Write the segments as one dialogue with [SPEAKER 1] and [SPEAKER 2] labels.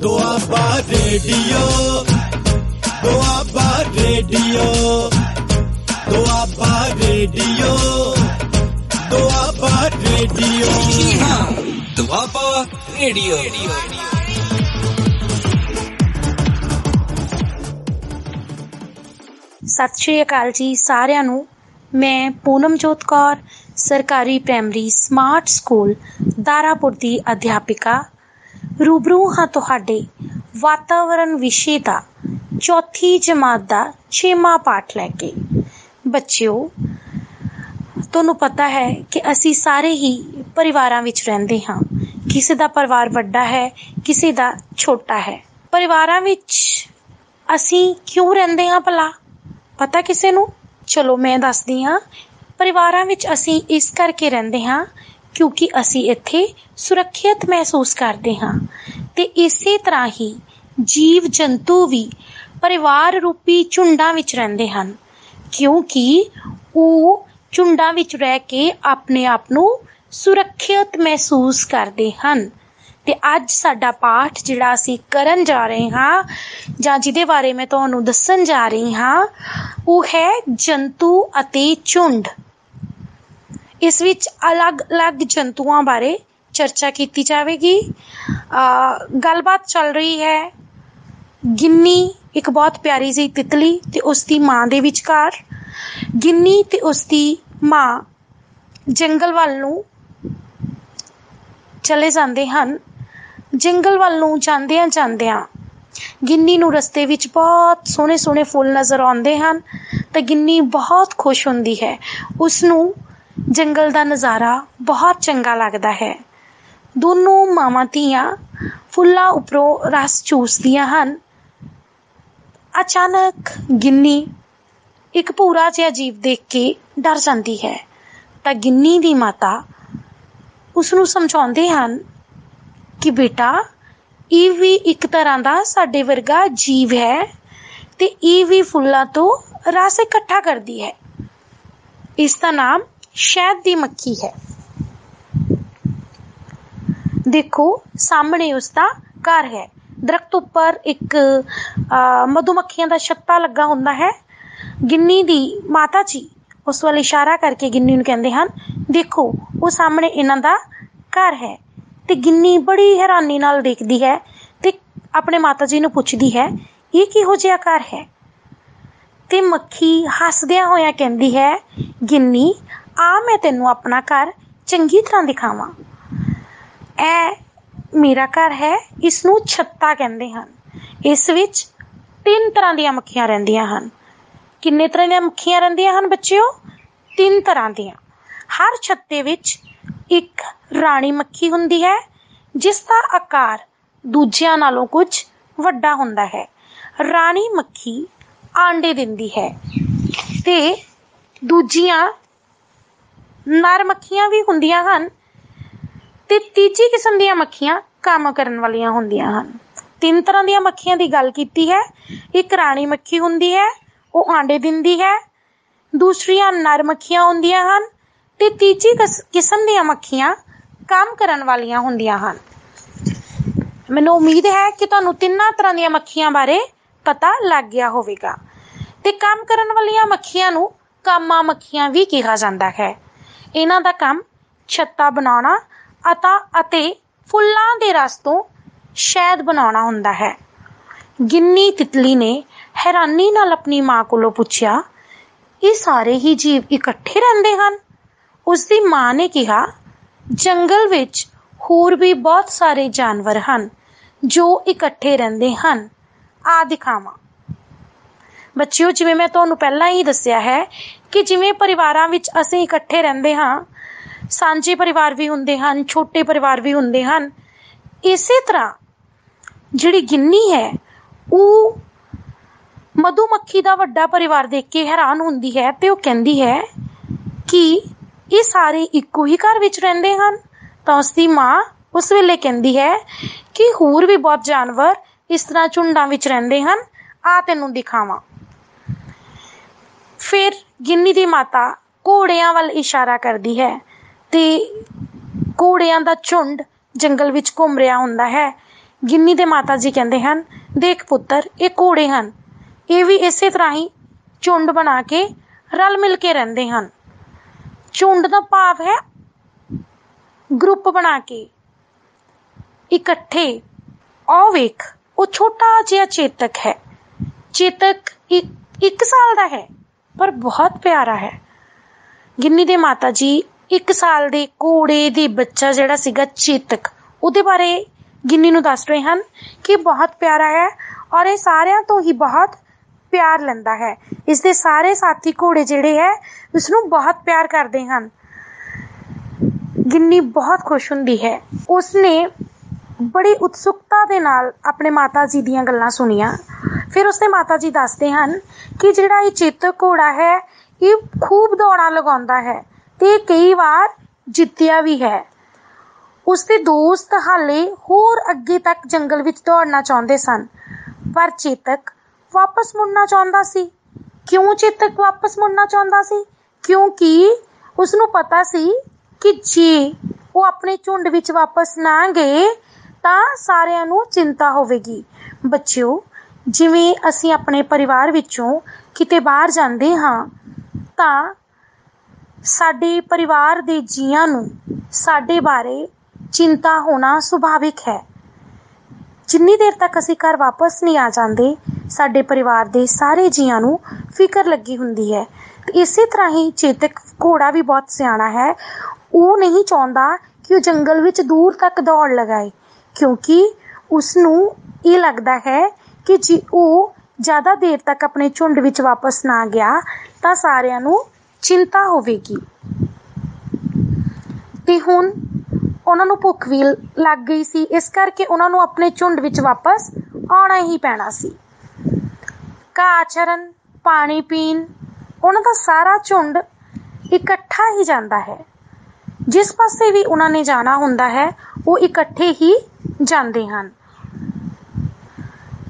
[SPEAKER 1] Doaba radio Doaba radio Doaba radio Doaba radio Doaba radio.
[SPEAKER 2] ਸਤਿ ਸ਼੍ਰੀ ਅਕਾਲ ਜੀ ਸਾਰਿਆਂ ਨੂੰ। ਮੈਂ ਪੂਨਮਜੋਤ ਕੌਰ, ਸਰਕਾਰੀ ਪ੍ਰਾਇਮਰੀ ਸਮਾਰਟ ਸਕੂਲ ਦਾਰਾਪੁਰ ਦੀ ਅਧਿਆਪਿਕਾ, ਰੂਬਰੂ ਹਾਂ ਤੁਹਾਡੇ ਵਾਤਾਵਰਨ ਵਿਸ਼ੇ ਦਾ ਚੌਥੀ ਜਮਾਤ ਦਾ 6ਵਾਂ ਪਾਠ ਲੈ ਕੇ। ਬੱਚਿਓ, ਤੁਹਾਨੂੰ ਪਤਾ ਹੈ ਕਿ ਅਸੀਂ ਸਾਰੇ ਹੀ ਪਰਿਵਾਰਾਂ ਵਿੱਚ ਰਹਿੰਦੇ ਹਾਂ। ਕਿਸੇ ਦਾ ਪਰਿਵਾਰ ਵੱਡਾ ਹੈ, ਕਿਸੇ ਦਾ ਛੋਟਾ ਹੈ। ਪਰਿਵਾਰਾਂ ਵਿੱਚ ਅਸੀਂ ਕਿਉਂ ਰਹਿੰਦੇ ਹਾਂ ਭਲਾ? ਪਤਾ ਕਿਸੇ ਨੂੰ? ਚਲੋ ਮੈਂ ਦੱਸਦੀ ਹਾਂ। ਪਰਿਵਾਰਾਂ ਵਿੱਚ ਅਸੀਂ ਇਸ ਕਰਕੇ ਰਹਿੰਦੇ ਹਾਂ ਕਿਉਂਕਿ ਅਸੀਂ ਇੱਥੇ ਸੁਰੱਖਿਅਤ ਮਹਿਸੂਸ ਕਰਦੇ ਹਾਂ। ਤੇ ਇਸੇ ਤਰ੍ਹਾਂ ਹੀ ਜੀਵ ਜੰਤੂ ਵੀ ਪਰਿਵਾਰ ਰੂਪੀ ਝੁੰਡਾਂ ਵਿੱਚ ਰਹਿੰਦੇ ਹਨ ਕਿਉਂਕਿ ਉਹ ਝੁੰਡਾਂ ਵਿੱਚ ਰਹਿ ਕੇ ਆਪਣੇ ਆਪ ਨੂੰ ਸੁਰੱਖਿਅਤ ਮਹਿਸੂਸ ਕਰਦੇ ਹਨ। ਤੇ ਅੱਜ ਸਾਡਾ ਪਾਠ ਜਿਹੜਾ ਅਸੀਂ ਕਰਨ ਜਾ ਰਹੇ ਹਾਂ ਜਾਂ ਜਿਹਦੇ ਬਾਰੇ ਮੈਂ ਤੁਹਾਨੂੰ ਦੱਸਣ ਜਾ ਰਹੀ ਹਾਂ, ਉਹ ਹੈ ਜੰਤੂ ਅਤੇ ਝੁੰਡ। ਇਸ ਵਿੱਚ ਅਲੱਗ-ਅਲੱਗ ਜੰਤੂਆਂ ਬਾਰੇ ਚਰਚਾ ਕੀਤੀ ਜਾਵੇਗੀ। ਗੱਲਬਾਤ ਚੱਲ ਰਹੀ ਹੈ ਗਿੰਨੀ, ਇੱਕ ਬਹੁਤ ਪਿਆਰੀ ਜਿਹੀ ਤਿਤਲੀ, ਤੇ ਉਸਦੀ ਮਾਂ ਦੇ ਵਿਚਕਾਰ। ਗਿੰਨੀ ਤੇ ਉਸਦੀ ਮਾਂ ਜੰਗਲ ਵੱਲ ਨੂੰ ਚਲੇ ਜਾਂਦੇ ਹਨ। ਜੰਗਲ ਵੱਲ ਨੂੰ ਜਾਂਦਿਆਂ ਗਿੰਨੀ ਨੂੰ ਰਸਤੇ ਵਿੱਚ ਬਹੁਤ ਸੋਹਣੇ ਸੋਹਣੇ ਫੁੱਲ ਨਜ਼ਰ ਆਉਂਦੇ ਹਨ ਤਾਂ ਗਿੰਨੀ ਬਹੁਤ ਖੁਸ਼ ਹੁੰਦੀ ਹੈ। ਉਸਨੂੰ ਜੰਗਲ ਦਾ ਨਜ਼ਾਰਾ ਬਹੁਤ ਚੰਗਾ ਲੱਗਦਾ ਹੈ। ਦੋਨੋਂ ਮਾਵਾਂ ਧੀਆਂ ਫੁੱਲਾਂ ਉੱਪਰੋਂ ਰਸ ਚੂਸਦੀਆਂ ਹਨ। ਅਚਾਨਕ ਗਿੰਨੀ ਇੱਕ ਭੂਰਾ ਜਿਹਾ ਜੀਵ ਦੇਖ ਕੇ ਡਰ ਜਾਂਦੀ ਹੈ ਤਾਂ ਗਿੰਨੀ ਦੀ ਮਾਤਾ ਉਸਨੂੰ ਸਮਝਾਉਂਦੇ ਹਨ ਕਿ ਬੇਟਾ, ਇਹ ਵੀ ਇੱਕ ਤਰ੍ਹਾਂ ਦਾ ਸਾਡੇ ਵਰਗਾ ਜੀਵ ਹੈ ਤੇ ਇਹ ਵੀ ਫੁੱਲਾਂ ਤੋਂ ਰਸ ਇਕੱਠਾ ਕਰਦੀ ਹੈ। ਇਸ ਦਾ ਨਾਮ ਸ਼ਹਿਦ ਦੀ ਮੱਖੀ ਹੈ। ਦੇਖੋ, ਸਾਹਮਣੇ ਉਸਦਾ ਘਰ ਹੈ। ਦਰਖਤ ਉੱਪਰ ਇੱਕ ਮਧੂਮੱਖੀਆਂ ਦਾ ਛੱਤਾ ਲੱਗਾ ਹੁੰਦਾ ਹੈ। ਗਿੰਨੀ ਦੀ ਮਾਤਾ ਜੀ ਉਸ ਵੱਲ ਇਸ਼ਾਰਾ ਕਰਕੇ ਗਿੰਨੀ ਨੂੰ ਕਹਿੰਦੇ ਹਨ, ਦੇਖੋ ਉਹ ਸਾਹਮਣੇ ਇਹਨਾਂ ਦਾ ਘਰ ਹੈ। ਤੇ ਗਿੰਨੀ ਬੜੀ ਹੈਰਾਨੀ ਨਾਲ ਦੇਖਦੀ ਹੈ ਤੇ ਆਪਣੇ ਮਾਤਾ ਜੀ ਨੂੰ ਪੁੱਛਦੀ ਹੈ, ਇਹ ਕਿਹੋ ਜਿਹਾ ਘਰ ਹੈ? ਤੇ ਮੱਖੀ ਹੱਸਦਿਆਂ ਹੋਇਆਂ ਕਹਿੰਦੀ ਹੈ, ਗਿੰਨੀ ਆ ਮੈਂ ਤੈਨੂੰ ਆਪਣਾ ਘਰ ਚੰਗੀ ਤਰ੍ਹਾਂ ਦਿਖਾਵਾਂ। ਇਹ ਮੇਰਾ ਘਰ ਹੈ, ਇਸਨੂੰ ਛੱਤਾ ਕਹਿੰਦੇ ਹਨ। ਇਸ ਵਿੱਚ 3 ਤਰ੍ਹਾਂ ਦੀਆਂ ਮੱਖੀਆਂ ਰਹਿੰਦੀਆਂ ਹਨ। ਕਿੰਨੇ ਤਰ੍ਹਾਂ ਦੀਆਂ ਮੱਖੀਆਂ ਰਹਿੰਦੀਆਂ ਹਨ ਬੱਚਿਓ? 3 ਤਰ੍ਹਾਂ ਦੀਆਂ। ਹਰ ਛੱਤੇ ਵਿੱਚ ਇੱਕ ਰਾਣੀ ਮੱਖੀ ਹੁੰਦੀ ਹੈ ਜਿਸ ਦਾ ਆਕਾਰ ਦੂਜਿਆਂ ਨਾਲੋਂ ਕੁਝ ਵੱਡਾ ਹੁੰਦਾ ਹੈ। ਰਾਣੀ ਮੱਖੀ ਆਂਡੇ ਦਿੰਦੀ ਹੈ ਤੇ ਦੂਜੀਆਂ ਨਰ ਮੱਖੀਆਂ ਵੀ ਹੁੰਦੀਆਂ ਹਨ ਤੇ ਤੀਜੀ ਕਿਸਮ ਦੀਆਂ ਮੱਖੀਆਂ ਕੰਮ ਕਰਨ ਵਾਲੀਆਂ ਹੁੰਦੀਆਂ ਹਨ। 3 ਤਰ੍ਹਾਂ ਦੀਆਂ ਮੱਖੀਆਂ ਦੀ ਗੱਲ ਕੀਤੀ ਹੈ। ਇੱਕ ਰਾਣੀ ਮੱਖੀ ਹੁੰਦੀ ਹੈ, ਉਹ ਆਂਡੇ ਦਿੰਦੀ ਹੈ। ਦੂਸਰੀਆਂ ਨਰ ਮੱਖੀਆਂ ਹੁੰਦੀਆਂ ਹਨ ਤੇ ਤੀਜੀ ਕਿਸਮ ਦੀਆਂ ਮੱਖੀਆਂ ਕੰਮ ਕਰਨ ਵਾਲੀਆਂ ਹੁੰਦੀਆਂ ਹਨ। ਮੈਨੂੰ ਉਮੀਦ ਹੈ ਕਿ ਤੁਹਾਨੂੰ 3 ਤਰ੍ਹਾਂ ਦੀਆਂ ਮੱਖੀਆਂ ਬਾਰੇ ਪਤਾ ਲੱਗ ਗਿਆ ਹੋਵੇਗਾ। ਤੇ ਕੰਮ ਕਰਨ ਵਾਲੀਆਂ ਮੱਖੀਆਂ ਨੂੰ ਕਾਮਾ ਮੱਖੀਆਂ ਵੀ ਕਿਹਾ ਜਾਂਦਾ ਹੈ। ਇਹਨਾਂ ਦਾ ਕੰਮ ਛੱਤਾ ਬਣਾਉਣਾ ਅਤੇ ਫੁੱਲਾਂ ਦੇ ਰਸ ਤੋਂ ਸ਼ਹਿਦ ਬਣਾਉਣਾ ਹੁੰਦਾ ਹੈ। ਗਿੰਨੀ ਤਿਤਲੀ ਨੇ ਹੈਰਾਨੀ ਨਾਲ ਆਪਣੀ ਮਾਂ ਕੋਲੋਂ ਪੁੱਛਿਆ, ਇਹ ਸਾਰੇ ਹੀ ਜੀਵ ਇਕੱਠੇ ਰਹਿੰਦੇ ਹਨ? ਉਸਦੀ ਮਾਂ ਨੇ ਕਿਹਾ, ਜੰਗਲ ਵਿੱਚ ਹੋਰ ਵੀ ਬਹੁਤ ਸਾਰੇ ਜਾਨਵਰ ਹਨ ਜੋ ਇਕੱਠੇ ਰਹਿੰਦੇ ਹਨ। ਆ ਦਿਖਾਵਾਂ। ਬੱਚਿਓ, ਜਿਵੇਂ ਮੈਂ ਤੁਹਾਨੂੰ ਪਹਿਲਾਂ ਹੀ ਦੱਸਿਆ ਹੈ ਕਿ ਜਿਵੇਂ ਪਰਿਵਾਰਾਂ ਵਿੱਚ ਅਸੀਂ ਇਕੱਠੇ ਰਹਿੰਦੇ ਹਾਂ, ਸਾਂਝੇ ਪਰਿਵਾਰ ਵੀ ਹੁੰਦੇ ਹਨ, ਛੋਟੇ ਪਰਿਵਾਰ ਵੀ ਹੁੰਦੇ ਹਨ। ਇਸੇ ਤਰ੍ਹਾਂ ਜਿਹੜੀ ਗਿੰਨੀ ਹੈ ਉਹ ਮਧੂਮੱਖੀ ਦਾ ਵੱਡਾ ਪਰਿਵਾਰ ਦੇਖ ਕੇ ਹੈਰਾਨ ਹੁੰਦੀ ਹੈ ਤੇ ਉਹ ਕਹਿੰਦੀ ਹੈ ਕਿ ਇਹ ਸਾਰੇ ਇੱਕੋ ਹੀ ਘਰ ਵਿੱਚ ਰਹਿੰਦੇ ਹਨ। ਤਾਂ ਉਸਦੀ ਮਾਂ ਉਸ ਵੇਲੇ ਕਹਿੰਦੀ ਹੈ ਕਿ ਹੋਰ ਵੀ ਬਹੁਤ ਜਾਨਵਰ ਇਸ ਤਰ੍ਹਾਂ ਝੁੰਡਾਂ ਵਿੱਚ ਰਹਿੰਦੇ ਹਨ, ਆ ਤੈਨੂੰ ਦਿਖਾਵਾਂ। ਫਿਰ ਗਿੰਨੀ ਦੀ ਮਾਤਾ ਘੋੜਿਆਂ ਵੱਲ ਇਸ਼ਾਰਾ ਕਰਦੀ ਹੈ ਤੇ ਘੋੜਿਆਂ ਦਾ ਝੁੰਡ ਜੰਗਲ ਵਿੱਚ ਘੁੰਮ ਰਿਹਾ ਹੁੰਦਾ ਹੈ। ਗਿੰਨੀ ਦੇ ਮਾਤਾ ਜੀ ਕਹਿੰਦੇ ਹਨ, ਦੇਖ ਪੁੱਤਰ, ਇਹ ਘੋੜੇ ਹਨ, ਇਹ ਵੀ ਇਸੇ ਤਰ੍ਹਾਂ ਹੀ ਝੁੰਡ ਬਣਾ ਕੇ ਰਲ ਮਿਲ ਕੇ ਰਹਿੰਦੇ ਹਨ। ਝੁੰਡ ਦਾ ਭਾਵ ਹੈ ਗਰੁੱਪ ਬਣਾ ਕੇ ਇਕੱਠੇ। ਉਹ ਵੇਖ, ਉਹ ਛੋਟਾ ਜਿਹਾ ਚੇਤਕ ਹੈ। ਚੇਤਕ 1 ਸਾਲ ਦਾ ਹੈ ਪਰ ਬਹੁਤ ਪਿਆਰਾ ਹੈ। ਗਿੰਨੀ ਦੇ ਮਾਤਾ ਜੀ 1 ਸਾਲ ਦੇ ਘੋੜੇ ਦੇ ਬੱਚਾ ਜਿਹੜਾ ਸੀਗਾ ਚੇਤਕ, ਉਹਦੇ ਬਾਰੇ ਗਿੰਨੀ ਨੂੰ ਦੱਸ ਰਹੇ ਹਨ ਕਿ ਬਹੁਤ ਪਿਆਰਾ ਹੈ ਔਰ ਇਹ ਸਾਰਿਆਂ ਤੋਂ ਹੀ ਬਹੁਤ ਪਿਆਰ ਲੈਂਦਾ ਹੈ। ਇਸ ਦੇ ਸਾਰੇ ਸਾਥੀ ਘੋੜੇ ਜਿਹੜੇ ਹੈ ਉਸਨੂੰ ਬਹੁਤ ਪਿਆਰ ਕਰਦੇ ਹਨ। ਗਿੰਨੀ ਬਹੁਤ ਖੁਸ਼ ਹੁੰਦੀ ਹੈ। ਉਸਨੇ ਬੜੀ ਉਤਸੁਕਤਾ ਦੇ ਨਾਲ ਆਪਣੇ ਮਾਤਾ ਜੀ ਦੀਆਂ ਗੱਲਾਂ ਸੁਣੀਆਂ। ਫਿਰ ਉਸਦੇ ਮਾਤਾ ਜੀ ਦੱਸਦੇ ਹਨ ਕਿ ਜਿਹੜਾ ਇਹ ਚੇਤਕ ਘੋੜਾ ਹੈ ਇਹ ਖੂਬ ਦੌੜਾਂ ਲਗਾਉਂਦਾ ਹੈ ਤੇ ਕਈ ਵਾਰ ਜਿੱਤਿਆ ਵੀ ਹੈ। ਉਸਦੇ ਦੋਸਤ ਹਾਲੇ ਹੋਰ ਅੱਗੇ ਤੱਕ ਜੰਗਲ ਵਿੱਚ ਦੌੜਨਾ ਚਾਹੁੰਦੇ ਸਨ, ਪਰ ਚੇਤਕ ਵਾਪਸ ਮੁੜਨਾ ਚਾਹੁੰਦਾ ਸੀ। ਕਿਉਂ ਚੇਤਕ ਵਾਪਸ ਮੁੜਨਾ ਚਾਹੁੰਦਾ ਸੀ? ਕਿਉਂਕਿ ਉਸਨੂੰ ਪਤਾ ਸੀ ਕਿ ਜੇ ਉਹ ਆਪਣੇ ਝੁੰਡ ਵਿੱਚ ਵਾਪਸ ਨਾ ਗਏ ਤਾਂ ਸਾਰਿਆਂ ਨੂੰ ਚਿੰਤਾ ਹੋਵੇਗੀ। ਬੱਚਿਓ, ਜਿਵੇਂ ਅਸੀਂ ਆਪਣੇ ਪਰਿਵਾਰ ਵਿੱਚੋਂ ਕਿਤੇ ਬਾਹਰ ਜਾਂਦੇ ਹਾਂ ਤਾਂ ਸਾਡੇ ਪਰਿਵਾਰ ਦੇ ਜੀਆਂ ਨੂੰ ਸਾਡੇ ਬਾਰੇ ਚਿੰਤਾ ਹੋਣਾ ਸੁਭਾਵਿਕ ਹੈ। ਜਿੰਨੀ ਦੇਰ ਤੱਕ ਅਸੀਂ ਘਰ ਵਾਪਸ ਨਹੀਂ ਆ ਜਾਂਦੇ, ਸਾਡੇ ਪਰਿਵਾਰ ਦੇ ਸਾਰੇ ਜੀਆਂ ਨੂੰ ਫਿਕਰ ਲੱਗੀ ਹੁੰਦੀ ਹੈ। ਇਸੇ ਤਰ੍ਹਾਂ ਹੀ ਚੇਤਕ ਘੋੜਾ ਵੀ ਬਹੁਤ ਸਿਆਣਾ ਹੈ। ਉਹ ਨਹੀਂ ਚਾਹੁੰਦਾ ਕਿ ਉਹ ਜੰਗਲ ਵਿੱਚ ਦੂਰ ਤੱਕ ਦੌੜ ਲਗਾਏ, ਕਿਉਂਕਿ ਉਸਨੂੰ ਇਹ ਲੱਗਦਾ ਹੈ ਕਿ ਜੇ ਉਹ ਜ਼ਿਆਦਾ ਦੇਰ ਤੱਕ ਆਪਣੇ ਝੁੰਡ ਵਿੱਚ ਵਾਪਸ ਨਾ ਗਿਆ ਤਾਂ ਸਾਰਿਆਂ ਨੂੰ ਚਿੰਤਾ ਹੋਵੇਗੀ। ਤੇ ਹੁਣ ਉਹਨਾਂ ਨੂੰ ਭੁੱਖ ਵੀ ਲੱਗ ਗਈ ਸੀ, ਇਸ ਕਰਕੇ ਉਹਨਾਂ ਨੂੰ ਆਪਣੇ ਝੁੰਡ ਵਿੱਚ ਵਾਪਸ ਆਉਣਾ ਹੀ ਪੈਣਾ ਸੀ। ਘਾਹ ਚਰਨ, ਪਾਣੀ ਪੀਣ, ਉਹਨਾਂ ਦਾ ਸਾਰਾ ਝੁੰਡ ਇਕੱਠਾ ਹੀ ਜਾਂਦਾ ਹੈ। ਜਿਸ ਪਾਸੇ ਵੀ ਉਹਨਾਂ ਨੇ ਜਾਣਾ ਹੁੰਦਾ ਹੈ ਉਹ ਇਕੱਠੇ ਹੀ ਜਾਂਦੇ ਹਨ।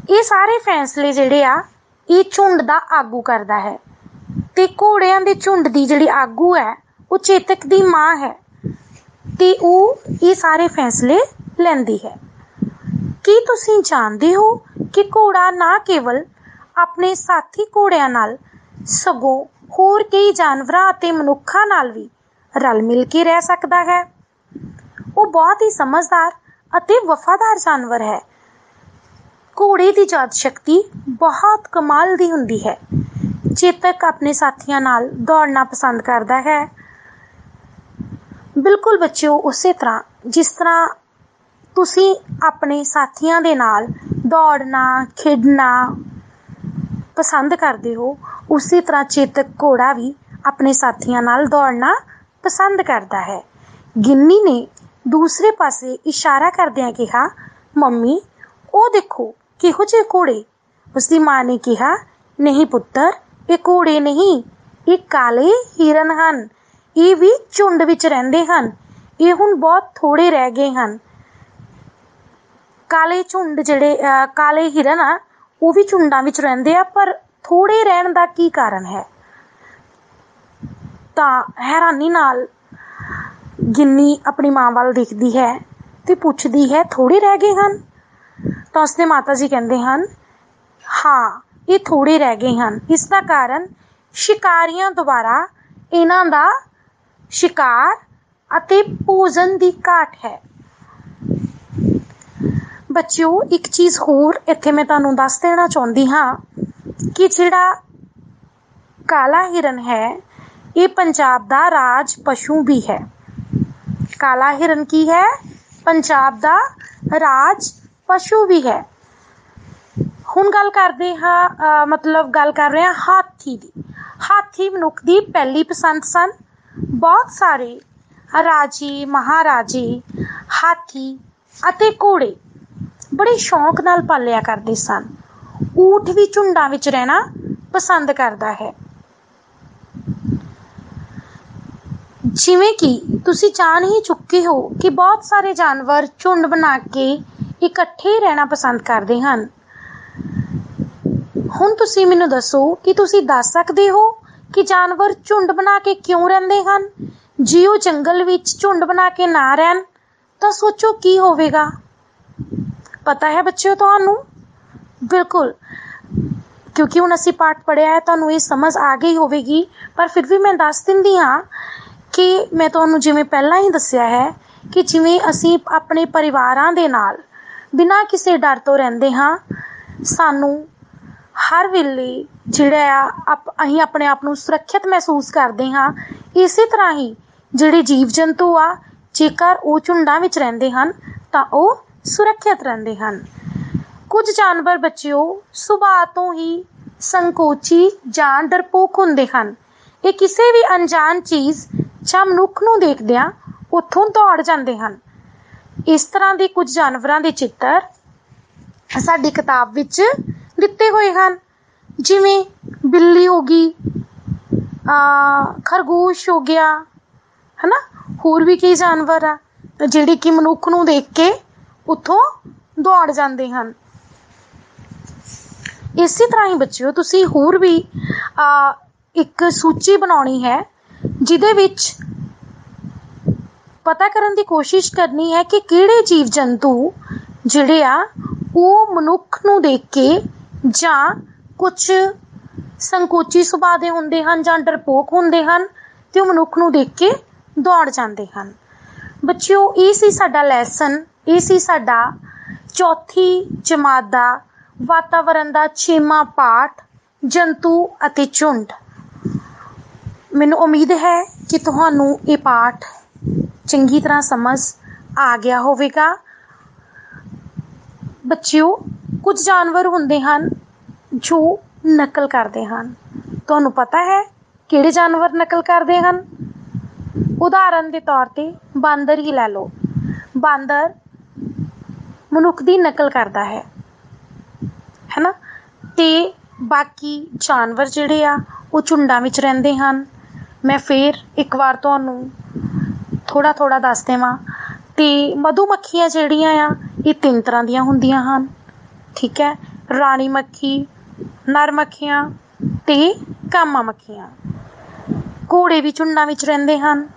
[SPEAKER 2] ਇਹ ਸਾਰੇ ਫੈਸਲੇ ਜਿਹੜੇ ਆ ਇਹ ਝੁੰਡ ਦਾ ਆਗੂ ਕਰਦਾ ਹੈ ਤੇ ਘੋੜਿਆਂ ਦੇ ਝੁੰਡ ਦੀ ਜਿਹੜੀ ਆਗੂ ਹੈ ਉਹ ਚੇਤਕ ਦੀ ਮਾਂ ਹੈ ਤੇ ਉਹ ਇਹ ਸਾਰੇ ਫੈਸਲੇ ਲੈਂਦੀ ਹੈ। ਕੀ ਤੁਸੀਂ ਜਾਣਦੇ ਹੋ ਕਿ ਘੋੜਾ ਨਾ ਕੇਵਲ ਆਪਣੇ ਸਾਥੀ ਘੋੜਿਆਂ ਨਾਲ ਸਗੋਂ ਹੋਰ ਕਈ ਜਾਨਵਰਾਂ ਅਤੇ ਮਨੁੱਖਾਂ ਨਾਲ ਵੀ ਰਲ ਮਿਲ ਕੇ ਰਹਿ ਸਕਦਾ ਹੈ? ਉਹ ਬਹੁਤ ਹੀ ਸਮਝਦਾਰ ਅਤੇ ਵਫਾਦਾਰ ਜਾਨਵਰ ਹੈ। ਘੋੜੇ ਦੀ ਯਾਦ ਸ਼ਕਤੀ ਬਹੁਤ ਕਮਾਲ ਦੀ ਹੁੰਦੀ ਹੈ। ਚੇਤਕ ਆਪਣੇ ਸਾਥੀਆਂ ਨਾਲ ਦੌੜਨਾ ਪਸੰਦ ਕਰਦਾ ਹੈ। ਬਿਲਕੁਲ ਬੱਚਿਓ, ਉਸੇ ਤਰ੍ਹਾਂ ਜਿਸ ਤਰ੍ਹਾਂ ਤੁਸੀਂ ਆਪਣੇ ਸਾਥੀਆਂ ਦੇ ਨਾਲ ਦੌੜਨਾ, ਖੇਡਣਾ ਪਸੰਦ ਕਰਦੇ ਹੋ, ਉਸੇ ਤਰ੍ਹਾਂ ਚੇਤਕ ਘੋੜਾ ਵੀ ਆਪਣੇ ਸਾਥੀਆਂ ਨਾਲ ਦੌੜਨਾ ਪਸੰਦ ਕਰਦਾ ਹੈ। ਗਿੰਨੀ ਨੇ ਦੂਸਰੇ ਪਾਸੇ ਇਸ਼ਾਰਾ ਕਰਦਿਆਂ ਕਿਹਾ, ਮੰਮੀ ਉਹ ਦੇਖੋ ਕਿਹੋ ਜਿਹੇ ਘੋੜੇ। ਉਸਦੀ ਮਾਂ ਨੇ ਕਿਹਾ, ਨਹੀਂ ਪੁੱਤਰ, ਇਹ ਘੋੜੇ ਨਹੀਂ, ਇਹ ਕਾਲੇ ਹਿਰਨ ਹਨ। ਇਹ ਵੀ ਝੁੰਡ ਵਿੱਚ ਰਹਿੰਦੇ ਹਨ। ਇਹ ਹੁਣ ਬਹੁਤ ਥੋੜੇ ਰਹਿ ਗਏ ਹਨ। ਕਾਲੇ ਹਿਰਨ ਆ ਉਹ ਵੀ ਝੁੰਡਾਂ ਵਿੱਚ ਰਹਿੰਦੇ ਆ, ਪਰ ਥੋੜੇ ਰਹਿਣ ਦਾ ਕੀ ਕਾਰਨ ਹੈ? ਤਾਂ ਹੈਰਾਨੀ ਨਾਲ ਗਿੰਨੀ ਆਪਣੀ ਮਾਂ ਵੱਲ ਦੇਖਦੀ ਹੈ ਤੇ ਪੁੱਛਦੀ ਹੈ, ਥੋੜੇ ਰਹਿ ਗਏ ਹਨ? ਤਾਂ ਉਸਦੇ ਮਾਤਾ ਜੀ ਕਹਿੰਦੇ ਹਨ, ਹਾਂ, ਇਹ ਥੋੜੇ ਰਹਿ ਗਏ ਹਨ। ਇਸ ਦਾ ਕਾਰਨ ਸ਼ਿਕਾਰੀਆਂ ਦੁਆਰਾ ਇਹਨਾਂ ਦਾ ਸ਼ਿਕਾਰ ਅਤੇ ਭੋਜਨ ਦੀ ਘਾਟ ਹੈ। ਬੱਚਿਓ, ਇੱਕ ਚੀਜ਼ ਹੋਰ ਇੱਥੇ ਮੈਂ ਤੁਹਾਨੂੰ ਦੱਸ ਦੇਣਾ ਚਾਹੁੰਦੀ ਹਾਂ ਕਿ ਜਿਹੜਾ ਕਾਲਾ ਹਿਰਨ ਹੈ ਇਹ ਪੰਜਾਬ ਦਾ ਰਾਜ ਪਸ਼ੂ ਵੀ ਹੈ। ਕਾਲਾ ਹਿਰਨ ਕੀ ਹੈ? ਪੰਜਾਬ ਦਾ ਰਾਜ ਪਸ਼ੂ ਵੀ ਹੈ। ਹੁਣ ਗੱਲ ਕਰ ਰਹੇ ਹਾਂ ਹਾਥੀ ਦੀ। ਹਾਥੀ ਮਨੁੱਖ ਦੀ ਪਹਿਲੀ ਪਸੰਦ ਸਨ। ਬਹੁਤ ਸਾਰੇ ਰਾਜੇ, ਮਹਾਰਾਜੇ ਹਾਥੀ ਅਤੇ ਘੋੜੇ ਬੜੇ ਸ਼ੌਂਕ ਨਾਲ ਪਾਲਿਆ ਕਰਦੇ ਸਨ। ਊਠ ਵੀ ਝੁੰਡਾਂ ਵਿੱਚ ਰਹਿਣਾ ਪਸੰਦ ਕਰਦਾ ਹੈ। ਜਿਵੇਂ ਕਿ ਤੁਸੀਂ ਜਾਣ ਹੀ ਚੁੱਕੇ ਹੋ ਕਿ ਬਹੁਤ ਸਾਰੇ ਜਾਨਵਰ ਝੁੰਡ ਬਣਾ ਕੇ ਇਕੱਠੇ ਰਹਿਣਾ ਪਸੰਦ ਕਰਦੇ ਹਨ। ਹੁਣ ਤੁਸੀਂ ਮੈਨੂੰ ਦੱਸੋ ਕਿ ਤੁਸੀਂ ਦੱਸ ਸਕਦੇ ਹੋ ਕਿ ਜਾਨਵਰ ਝੁੰਡ ਬਣਾ ਕੇ ਕਿਉਂ ਰਹਿੰਦੇ ਹਨ? ਜੇ ਉਹ ਜੰਗਲ ਵਿੱਚ ਝੁੰਡ ਬਣਾ ਕੇ ਨਾ ਰਹਿਣ ਤਾਂ ਸੋਚੋ ਕੀ ਹੋਵੇਗਾ। पता है बच्चों तुहानू? बिल्कुल, क्योंकि हुण असीं पाठ पढ़िया है, तुहानू ये समझ आ गई होवेगी, पर फिर भी मैं दस दिंदी हाँ कि मैं तुहानू जिवें पहिलां ही दस्सिया है कि जिवें असीं अपने परिवारां दे नाल बिना किसी डर तो रहिंदे हाँ, सानू हर वेले जिहड़ा असीं अपने आप नू सुरੱਖਿਅਤ महसूस करते हाँ। इसे तरह ही जिहड़े जीव जंतु आ, जेकर वो झुंडां विच रहिंदे हन तां वो सुरੱਖਿਅਤ रहिंदे हन। कुछ जानवर बच्चिओ सुभाਅ तो ही संकोची जां डरपोक हुंदे हन। ये किसी भी अनजान चीज़ जां मनुख नूं देखदिआं उत्थों दौड़ जांदे हन। इस तरह के कुछ जानवरां दे चित्र साडी किताब विच दिते हुए हैं, जिमें बिल्ली हो गई, खरगोश हो गया, है ना, होर भी कई जानवर आ जिहड़े कि मनुख नूं देख के उत्थों दौड़ जाते हैं। इसी तरह ही बच्चों तुसीं होर भी एक सूची बनाउणी है, जिहदे विच पता करन दी कोशिश करनी है कि किहड़े जीव जंतु जिहड़े आ वो मनुख नूं देख के जां कुछ संकोची सुभाਅ दे हुंदे हन जां डरपोक हुंदे हन ते ओह मनुख नूं देख के दौड़ जांदे हन। बच्चिओ ये सी साडा लैसन, ये सी साडा चौथी जमात दा वातावरण दा 6वां पाठ जंतु अते झुंड। मैनूं उम्मीद है कि तुहानूं ये पाठ चंगी तरह समझ आ गया होवेगा। बच्चिओ कुछ जानवर हुंदे हन जो नकल करते हैं। तुहानूं पता है किहड़े जानवर नकल करते हैं? उदाहरण के तौर पे बांदर ही लै लो। बांदर मनुख की नकल करता है ना, ते बाकी जानवर जिहड़े आ वो झुंडां विच रहिंदे हन। मैं फिर एक बार तुहानूं थोड़ा थोड़ा दस देवां ते मधुमक्खियां जिहड़ियां आ ये 3 तरह दियां हुंदियां हन, ठीक है, राणी मक्खी, नर मक्खियां ते कामा मक्खियां। घोड़े भी झुंडां विच रहिंदे हन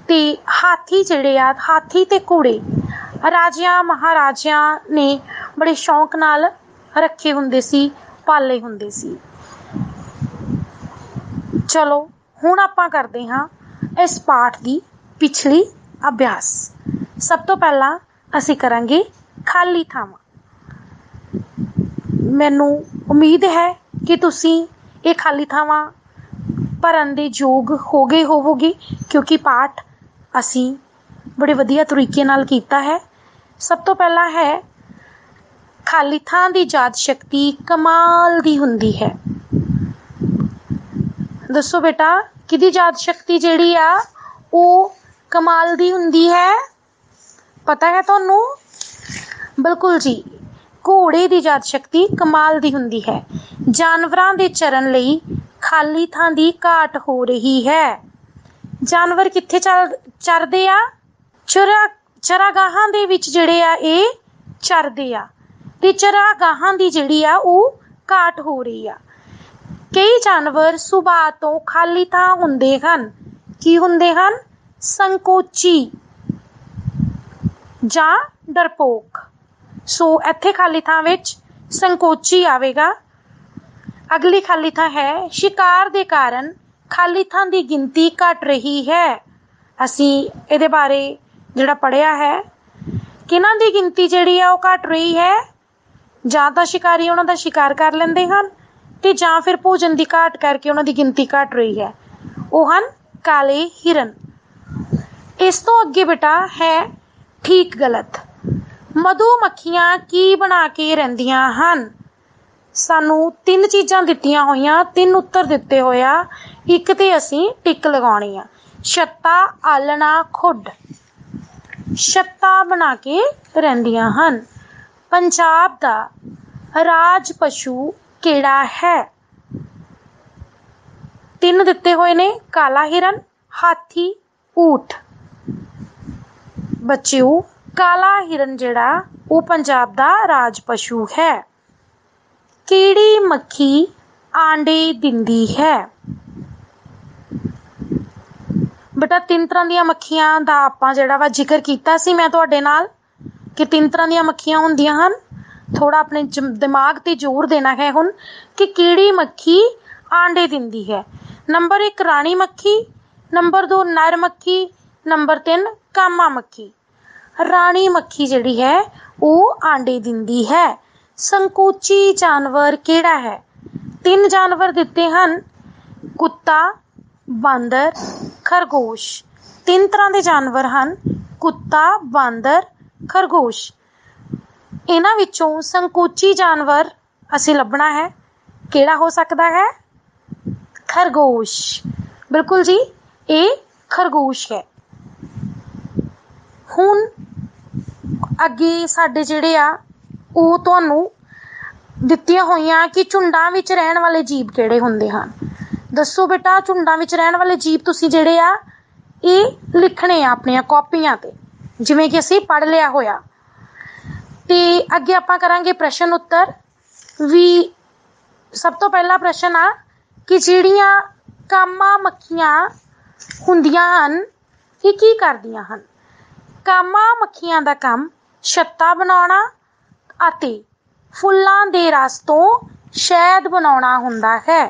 [SPEAKER 2] ते हाथी जिहड़े आ, हाथी ते घोड़े राजियां महाराजियां ने बड़े शौक नाल रखे हुंदे सी, पाले हुंदे सी। चलो हुण आपां करदे हां इस पाठ दी पिछली अभ्यास। सब तो पहला असीं करांगे खाली थावां। मैनूं उम्मीद है कि तुसीं ये खाली थावां भरन दे योग हो गए होवोगे, क्योंकि पाठ असीं बड़े वधिया तरीके नाल कीता है। सब तो पहला है खाली थां दी याद शक्ति कमाल दी हुंदी है। दसो बेटा किहदी याद शक्ति जिहड़ी आ वो कमाल दी हुंदी है? पता है तुहानूं? बिल्कुल जी, घोड़े दी याद शक्ति कमाल दी हुंदी है। जानवरां दे चरण लई खाली थां दी घाट हो रही है। जानवर कित्थे चरदे आ? चरागाहां दे विच जिहड़े आ ये चरदे आ ते चरागाहां दी जिहड़ी आ वो घाट हो रही आ। कई जानवर सुभाਅ तो खाली थां हुंदे हन। की हुंदे हन? संकोची जां डरपोक। सो इत्थे खाली थां विच संकोची आवेगा। अगली खाली थां है शिकार दे कारण खाली थां दी गिनती घट रही है। असीं इहदे बारे जिहड़ा पढ़िया है, किन्हां दी गिनती जिहड़ी आ वो घट रही है? जां तां शिकारी उन्हां दा शिकार कर लैंदे हन ते जां फिर भोजन दी घाट करके उन्हां दी गिनती घट रही है। वो हन काले हिरन। इस तो अगे बेटा है ठीक गलत। मधुमक्खियां की बना के रहिंदियां हन? सानू 3 चीज़ां दित्तियां होईयां, 3 उत्तर दिते होए आ। एक ते असीं टिक लगाउणी आ। छत्ता, आलना, खुड। छत्ता बना के रहिंदियां हन। पंजाब दा राज पशु किहड़ा है? 3 दिते हुए ने, काला हिरन, हाथी, ऊठ। बच्चिओ काला हिरन जिहड़ा वो पंजाब दा राज पशु है। किहड़ी मक्खी आंडे दिंदी है? बेटा 3 तरह दियां मक्खियां दा आपां जिहड़ा वा जिक्र कीता सी मैं तुहाडे नाल। कि 3 तरह ਦੀਆਂ ਮੱਖੀਆਂ ਹੁੰਦੀਆਂ ਹਨ। थोड़ा अपने दिमाग ते जोर देना है हुण कि किहड़ी मक्खी आंडे दिंदी है। नंबर 1 राणी मक्खी, नंबर 2 नर मक्खी, नंबर 3 कामा मक्खी। राणी मक्खी जिहड़ी है वो आंडे दिंदी है। संकोची जानवर किहड़ा है? 3 जानवर दिते हन, कुत्ता, बांदर, खरगोश। 3 तरह के जानवर हन, कुत्ता, बांदर, खरगोश। इन्हां विचों संकोची जानवर असीं लभना है, किहड़ा हो सकदा है? खरगोश। बिल्कुल जी, ये खरगोश है। हुण अगे साडे जिहड़े आ ਉਹ ਤੁਹਾਨੂੰ ਦਿੱਤੀਆਂ ਹੋਈਆਂ कि ਝੁੰਡਾਂ ਵਿੱਚ ਰਹਿਣ ਵਾਲੇ ਜੀਵ ਕਿਹੜੇ ਹੁੰਦੇ ਹਨ। ਦੱਸੋ ਬੇਟਾ, ਝੁੰਡਾਂ ਵਿੱਚ ਰਹਿਣ ਵਾਲੇ ਜੀਵ ਤੁਸੀਂ ਜਿਹੜੇ ਆ ਇਹ ਲਿਖਣੇ ਆ ਆਪਣੀਆਂ ਕਾਪੀਆਂ ਤੇ, ਜਿਵੇਂ ਕਿ ਅਸੀਂ ਪੜ੍ਹ ਲਿਆ ਹੋਇਆ। ਤੇ ਅੱਗੇ ਆਪਾਂ ਕਰਾਂਗੇ ਪ੍ਰਸ਼ਨ ਉੱਤਰ ਵੀ। ਸਭ ਤੋਂ ਪਹਿਲਾ ਪ੍ਰਸ਼ਨ ਆ ਕਿ ਜਿਹੜੀਆਂ ਕਾਮਾਂ ਮੱਖੀਆਂ ਹੁੰਦੀਆਂ ਹਨ ਇਹ ਕੀ ਕਰਦੀਆਂ ਹਨ? ਕਾਮਾਂ ਮੱਖੀਆਂ ਦਾ ਕੰਮ ਛੱਤਾ ਬਣਾਉਣਾ ਅਤੇ ਫੁੱਲਾਂ ਦੇ ਰਸ ਤੋਂ ਸ਼ਹਿਦ ਬਣਾਉਣਾ ਹੁੰਦਾ ਹੈ।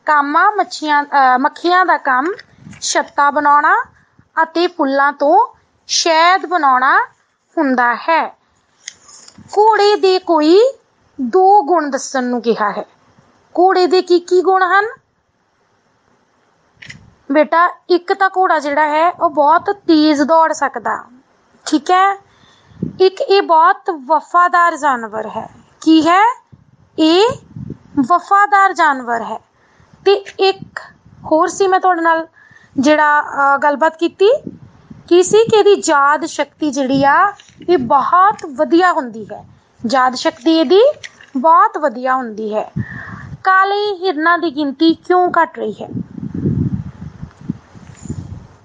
[SPEAKER 2] ਕਾਮਾਂ ਮੱਖੀਆਂ ਦਾ ਕੰਮ ਛੱਤਾ ਬਣਾਉਣਾ ਅਤੇ ਫੁੱਲਾਂ ਤੋਂ ਸ਼ਹਿਦ ਬਣਾਉਣਾ ਹੁੰਦਾ ਹੈ। ਘੋੜੇ ਦੇ ਕੋਈ 2 ਗੁਣ ਦੱਸਣ ਨੂੰ ਕਿਹਾ ਹੈ। ਘੋੜੇ ਦੇ ਕੀ ਗੁਣ ਹਨ ਬੇਟਾ? ਇੱਕ ਤਾਂ ਘੋੜਾ ਜਿਹੜਾ ਹੈ ਉਹ ਬਹੁਤ ਤੇਜ਼ ਦੌੜ ਸਕਦਾ, ਠੀਕ ਹੈ। ਇੱਕ ਇਹ ਬਹੁਤ ਵਫਾਦਾਰ ਜਾਨਵਰ ਹੈ। ਕੀ ਹੈ ਇਹ? ਵਫਾਦਾਰ ਜਾਨਵਰ ਹੈ। ਤੇ ਇੱਕ ਹੋਰ ਸੀ ਮੈਂ ਤੁਹਾਡੇ ਨਾਲ ਜਿਹੜਾ ਗੱਲਬਾਤ ਕੀਤੀ ਕੀ ਸੀ ਕਿ ਇਹਦੀ ਯਾਦ ਸ਼ਕਤੀ ਜਿਹੜੀ ਆ ਇਹ ਬਹੁਤ ਵਧੀਆ ਹੁੰਦੀ ਹੈ। ਯਾਦ ਸ਼ਕਤੀ ਇਹਦੀ ਬਹੁਤ ਵਧੀਆ ਹੁੰਦੀ ਹੈ। ਕਾਲੇ ਹਿਰਨਾਂ ਦੀ ਗਿਣਤੀ ਕਿਉਂ ਘਟ ਰਹੀ ਹੈ?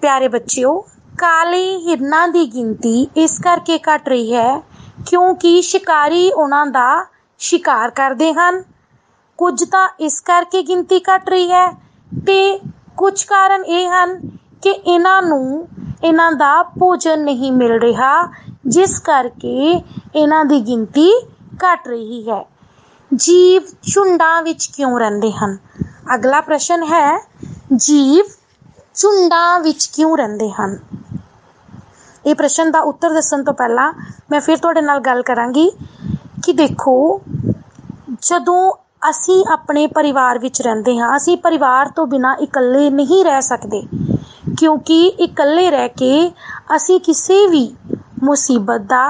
[SPEAKER 2] ਪਿਆਰੇ ਬੱਚਿਓ, ਕਾਲੇ ਹਿਰਨਾਂ ਦੀ ਗਿਣਤੀ ਇਸ ਕਰਕੇ ਘਟ ਰਹੀ ਹੈ ਕਿਉਂਕਿ ਸ਼ਿਕਾਰੀ ਉਹਨਾਂ ਦਾ ਸ਼ਿਕਾਰ ਕਰਦੇ ਹਨ। ਕੁਝ ਤਾਂ ਇਸ ਕਰਕੇ ਗਿਣਤੀ ਘਟ ਰਹੀ ਹੈ ਤੇ ਕੁਝ ਕਾਰਨ ਇਹ ਹਨ ਕਿ ਇਹਨਾਂ ਨੂੰ ਇਹਨਾਂ ਦਾ ਭੋਜਨ ਨਹੀਂ ਮਿਲ ਰਿਹਾ, ਜਿਸ ਕਰਕੇ ਇਹਨਾਂ ਦੀ ਗਿਣਤੀ ਘਟ ਰਹੀ ਹੈ। ਜੀਵ ਝੁੰਡਾਂ ਵਿੱਚ ਕਿਉਂ ਰਹਿੰਦੇ ਹਨ? ਅਗਲਾ ਪ੍ਰਸ਼ਨ ਹੈ, ਜੀਵ ਝੁੰਡਾਂ ਵਿੱਚ ਕਿਉਂ ਰਹਿੰਦੇ ਹਨ? ਇਹ ਪ੍ਰਸ਼ਨ ਦਾ ਉੱਤਰ ਦੱਸਣ ਤੋਂ ਪਹਿਲਾਂ ਮੈਂ ਫਿਰ ਤੁਹਾਡੇ ਨਾਲ ਗੱਲ ਕਰਾਂਗੀ ਕਿ ਦੇਖੋ, ਜਦੋਂ ਅਸੀਂ ਆਪਣੇ ਪਰਿਵਾਰ ਵਿੱਚ ਰਹਿੰਦੇ ਹਾਂ, ਅਸੀਂ ਪਰਿਵਾਰ ਤੋਂ ਬਿਨਾਂ ਇਕੱਲੇ ਨਹੀਂ ਰਹਿ ਸਕਦੇ ਕਿਉਂਕਿ ਇਕੱਲੇ ਰਹਿ ਕੇ ਅਸੀਂ ਕਿਸੇ ਵੀ ਮੁਸੀਬਤ ਦਾ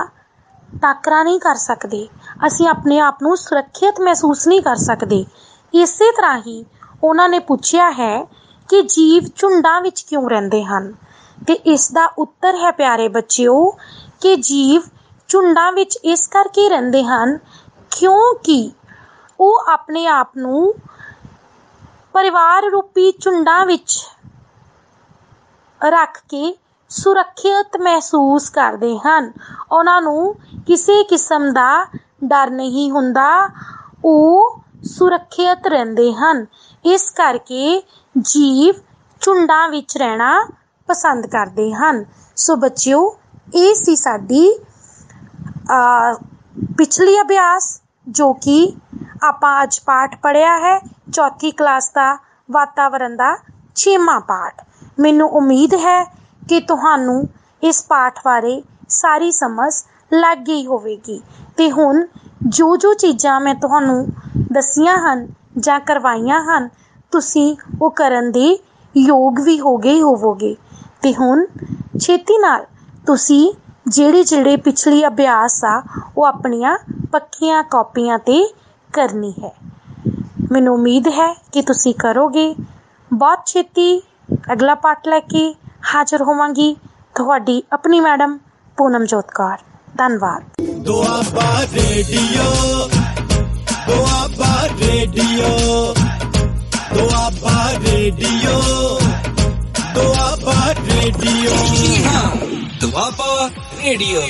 [SPEAKER 2] ਟਾਕਰਾ ਨਹੀਂ ਕਰ ਸਕਦੇ, ਅਸੀਂ ਆਪਣੇ ਆਪ ਨੂੰ ਸੁਰੱਖਿਅਤ ਮਹਿਸੂਸ ਨਹੀਂ ਕਰ ਸਕਦੇ। ਇਸੇ ਤਰ੍ਹਾਂ ਹੀ ਉਹਨਾਂ ਨੇ ਪੁੱਛਿਆ ਹੈ ਕਿ ਜੀਵ ਝੁੰਡਾਂ ਵਿੱਚ ਕਿਉਂ ਰਹਿੰਦੇ ਹਨ ਤੇ ਇਸ ਦਾ ਉੱਤਰ ਹੈ ਪਿਆਰੇ ਬੱਚਿਓ ਕਿ ਜੀਵ ਝੁੰਡਾਂ ਵਿੱਚ ਇਸ ਕਰਕੇ ਰਹਿੰਦੇ ਹਨ ਕਿਉਂਕਿ ਉਹ ਆਪਣੇ ਆਪ ਨੂੰ ਪਰਿਵਾਰ ਰੂਪੀ ਝੁੰਡਾਂ ਵਿੱਚ ਰੱਖ ਕੇ ਸੁਰੱਖਿਅਤ ਮਹਿਸੂਸ ਕਰਦੇ ਹਨ। ਉਹਨਾਂ ਨੂੰ ਕਿਸੇ ਕਿਸਮ ਦਾ ਡਰ ਨਹੀਂ ਹੁੰਦਾ, ਉਹ ਸੁਰੱਖਿਅਤ ਰਹਿੰਦੇ ਹਨ। ਇਸ ਕਰਕੇ ਜੀਵ ਝੁੰਡਾਂ ਵਿੱਚ ਰਹਿਣਾ ਪਸੰਦ ਕਰਦੇ ਹਨ। ਸੋ ਬੱਚਿਓ, ਇਹ ਸੀ ਸਾਡੀ ਪਿਛਲੀ ਅਭਿਆਸ ਜੋ ਕਿ ਆਪਾਂ ਅੱਜ ਪਾਠ ਪੜ੍ਹਿਆ ਹੈ, ਚੌਥੀ ਕਲਾਸ ਦਾ ਵਾਤਾਵਰਨ ਦਾ 6ਵਾਂ ਪਾਠ। ਮੈਨੂੰ ਉਮੀਦ ਹੈ ਕਿ ਤੁਹਾਨੂੰ ਇਸ ਪਾਠ ਬਾਰੇ ਸਾਰੀ ਸਮਝ ਲੱਗ ਗਈ ਹੋਵੇਗੀ ਤੇ ਹੁਣ ਜੋ ਜੋ ਚੀਜ਼ਾਂ ਮੈਂ ਤੁਹਾਨੂੰ ਦੱਸੀਆਂ ਹਨ ਜਾਂ ਕਰਵਾਈਆਂ ਹਨ ਤੁਸੀਂ ਉਹ ਕਰਨ ਦੇ ਯੋਗ ਵੀ ਹੋ ਗਏ ਹੋਵੋਗੇ। ਤੇ ਹੁਣ ਛੇਤੀ ਨਾਲ ਤੁਸੀਂ ਜਿਹੜੇ ਪਿਛਲੀ ਅਭਿਆਸ ਆ ਉਹ ਆਪਣੀਆਂ ਪੱਕੀਆਂ ਕਾਪੀਆਂ ਤੇ ਕਰਨੀ ਹੈ। ਮੈਨੂੰ ਉਮੀਦ ਹੈ ਕਿ ਤੁਸੀਂ ਕਰੋਗੇ। ਬਹੁਤ ਛੇਤੀ ਅਗਲਾ ਪਾਠ ਲੈ ਕੇ ਹਾਜ਼ਰ ਹੋਵਾਂਗੀ। ਤੁਹਾਡੀ ਆਪਣੀ ਮੈਡਮ ਪੂਨਮਜੋਤ ਕੌਰ। ਧੰਨਵਾਦ।
[SPEAKER 1] Doaba radio, Doaba radio, Doaba radio, Doaba radio, Doaba radio.